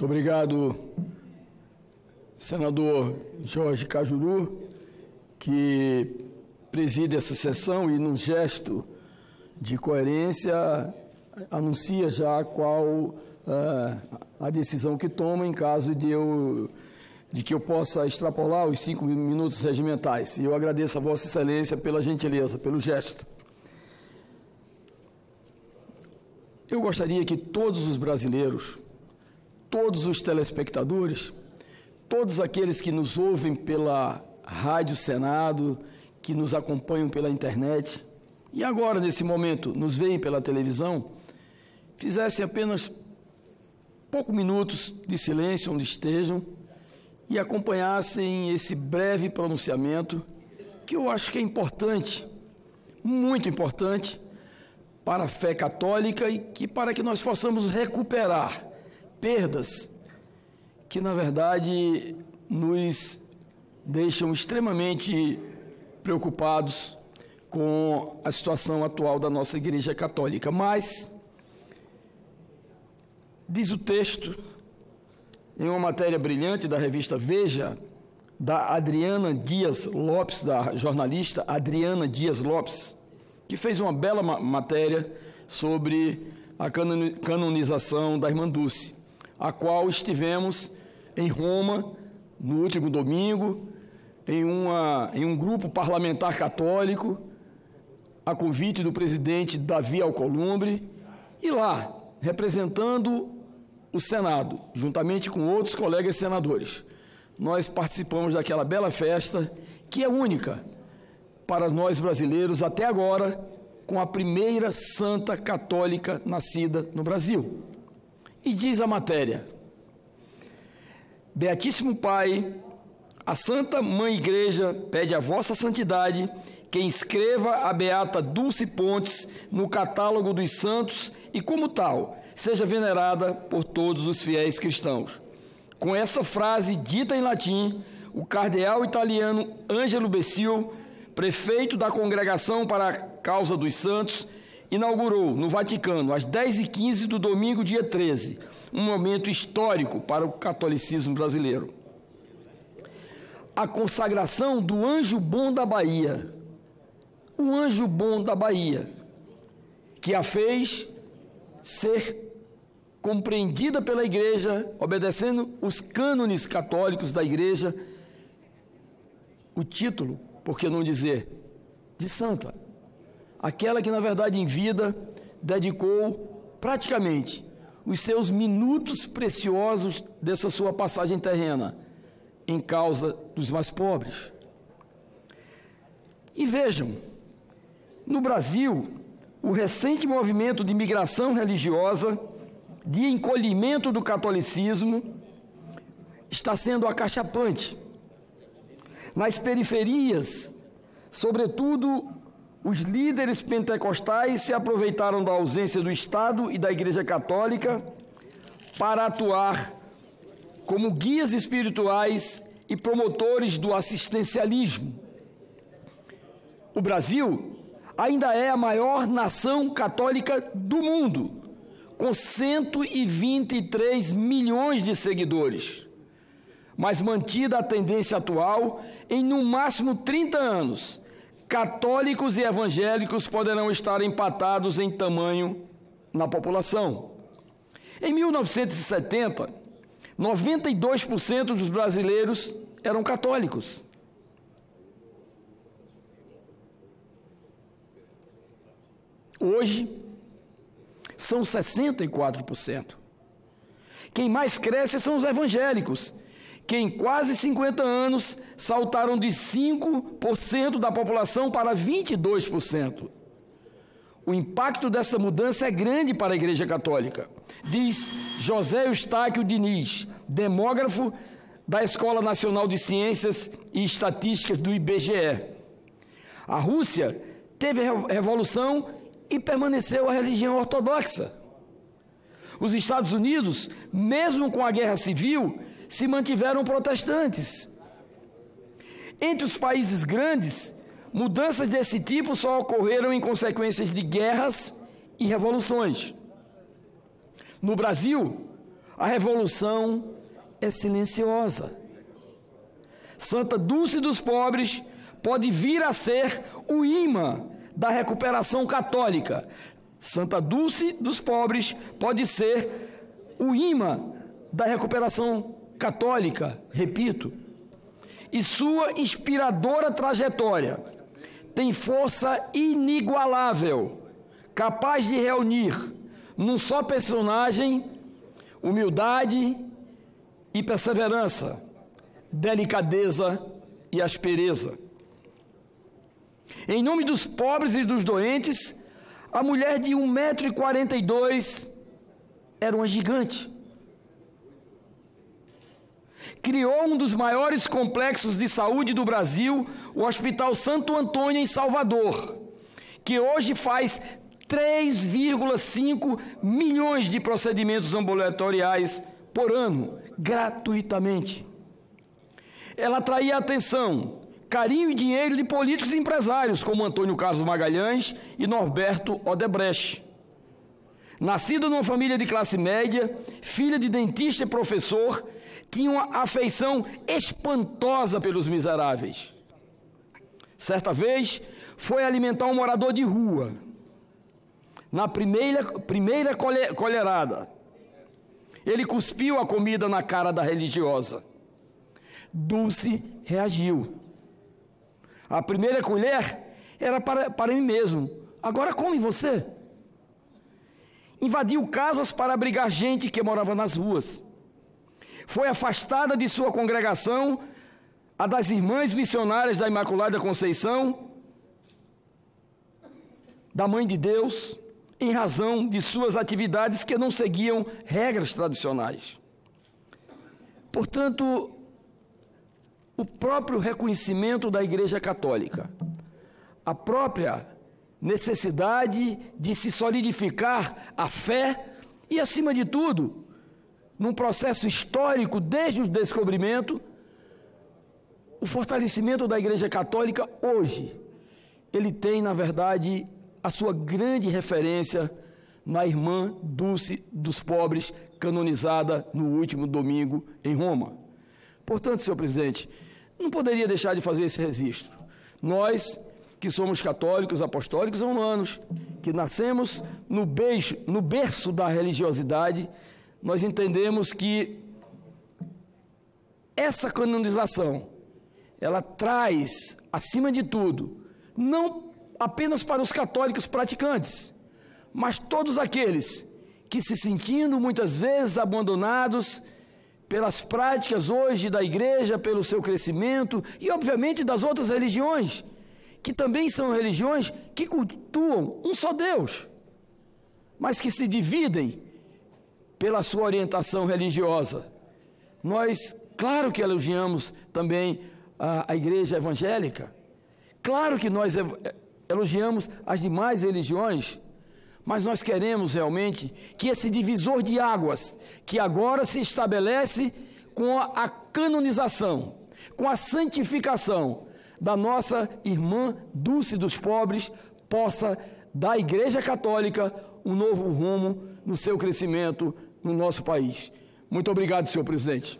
Muito obrigado, senador Jorge Cajuru, que preside essa sessão e, num gesto de coerência, anuncia já qual a decisão que toma em caso de que eu possa extrapolar os 5 minutos regimentais. E eu agradeço a Vossa Excelência pela gentileza, pelo gesto. Eu gostaria que todos os brasileiros, todos os telespectadores, todos aqueles que nos ouvem pela Rádio Senado, que nos acompanham pela internet e agora, nesse momento, nos veem pela televisão, fizessem apenas poucos minutos de silêncio onde estejam e acompanhassem esse breve pronunciamento que eu acho que é importante, muito importante, para a fé católica e para que nós possamos recuperar perdas que, na verdade, nos deixam extremamente preocupados com a situação atual da nossa Igreja Católica. Mas, diz o texto, em uma matéria brilhante da revista Veja, da Adriana Dias Lopes, da jornalista Adriana Dias Lopes, que fez uma bela matéria sobre a canonização da Irmã Dulce, a qual estivemos em Roma no último domingo, em um grupo parlamentar católico, a convite do presidente Davi Alcolumbre, e lá, representando o Senado, juntamente com outros colegas senadores, nós participamos daquela bela festa, que é única para nós brasileiros até agora, com a primeira santa católica nascida no Brasil. E diz a matéria: Beatíssimo Pai, a Santa Mãe Igreja pede a vossa santidade que inscreva a Beata Dulce Pontes no catálogo dos santos e, como tal, seja venerada por todos os fiéis cristãos. Com essa frase dita em latim, o cardeal italiano Angelo Becciu, prefeito da Congregação para a Causa dos Santos, inaugurou no Vaticano, às 10h15 do domingo, dia 13, um momento histórico para o catolicismo brasileiro. A consagração do Anjo Bom da Bahia, o Anjo Bom da Bahia, que a fez ser compreendida pela Igreja, obedecendo os cânones católicos da Igreja, o título, por que não dizer, de santa. Aquela que, na verdade, em vida, dedicou praticamente os seus minutos preciosos dessa sua passagem terrena em causa dos mais pobres. E vejam, no Brasil, o recente movimento de migração religiosa, de encolhimento do catolicismo, está sendo acachapante. Nas periferias, sobretudo, os líderes pentecostais se aproveitaram da ausência do Estado e da Igreja Católica para atuar como guias espirituais e promotores do assistencialismo. O Brasil ainda é a maior nação católica do mundo, com 123 milhões de seguidores, mas mantida a tendência atual, em no máximo 30 anos, católicos e evangélicos poderão estar empatados em tamanho na população. Em 1970, 92% dos brasileiros eram católicos. Hoje, são 64%. Quem mais cresce são os evangélicos, que em quase 50 anos saltaram de 5% da população para 22%. O impacto dessa mudança é grande para a Igreja Católica, diz José Eustáquio Diniz, demógrafo da Escola Nacional de Ciências e Estatísticas do IBGE. A Rússia teve a revolução e permaneceu a religião ortodoxa. Os Estados Unidos, mesmo com a guerra civil, se mantiveram protestantes. Entre os países grandes, mudanças desse tipo só ocorreram em consequências de guerras e revoluções. No Brasil, A revolução é silenciosa. Santa Dulce dos Pobres pode vir a ser o imã da recuperação católica. Santa Dulce dos Pobres pode ser o imã da recuperação católica, repito. E sua inspiradora trajetória tem força inigualável, capaz de reunir num só personagem humildade e perseverança, delicadeza e aspereza. Em nome dos pobres e dos doentes, a mulher de 1,42 m era uma gigante. Criou um dos maiores complexos de saúde do Brasil, o Hospital Santo Antônio, em Salvador, que hoje faz 3,5 milhões de procedimentos ambulatoriais por ano, gratuitamente. Ela atraía atenção, carinho e dinheiro de políticos e empresários, como Antônio Carlos Magalhães e Norberto Odebrecht. Nascida numa família de classe média, filha de dentista e professor, tinha uma afeição espantosa pelos miseráveis. Certa vez, foi alimentar um morador de rua. Na primeira colherada, ele cuspiu a comida na cara da religiosa. Dulce reagiu. A primeira colher era para mim mesmo. Agora come você. Invadiu casas para abrigar gente que morava nas ruas. Foi afastada de sua congregação, a das Irmãs Missionárias da Imaculada Conceição, da Mãe de Deus, em razão de suas atividades que não seguiam regras tradicionais. Portanto, o próprio reconhecimento da Igreja Católica, a própria necessidade de se solidificar a fé e, acima de tudo, num processo histórico desde o descobrimento, o fortalecimento da Igreja Católica hoje, ele tem, na verdade, a sua grande referência na Irmã Dulce dos Pobres, canonizada no último domingo em Roma. Portanto, senhor presidente, não poderia deixar de fazer esse registro. Nós, que somos católicos, apostólicos romanos, que nascemos no berço da religiosidade, nós entendemos que essa canonização, ela traz, acima de tudo, não apenas para os católicos praticantes, mas todos aqueles que, se sentindo muitas vezes abandonados pelas práticas hoje da igreja, pelo seu crescimento e, obviamente, das outras religiões, que também são religiões que cultuam um só Deus, mas que se dividem pela sua orientação religiosa. Nós, claro que elogiamos também a igreja evangélica, claro que nós elogiamos as demais religiões, mas nós queremos realmente que esse divisor de águas, que agora se estabelece com a canonização, com a santificação da nossa Irmã Dulce dos Pobres, possa dar à Igreja Católica um novo rumo no seu crescimento no nosso país. Muito obrigado, senhor presidente.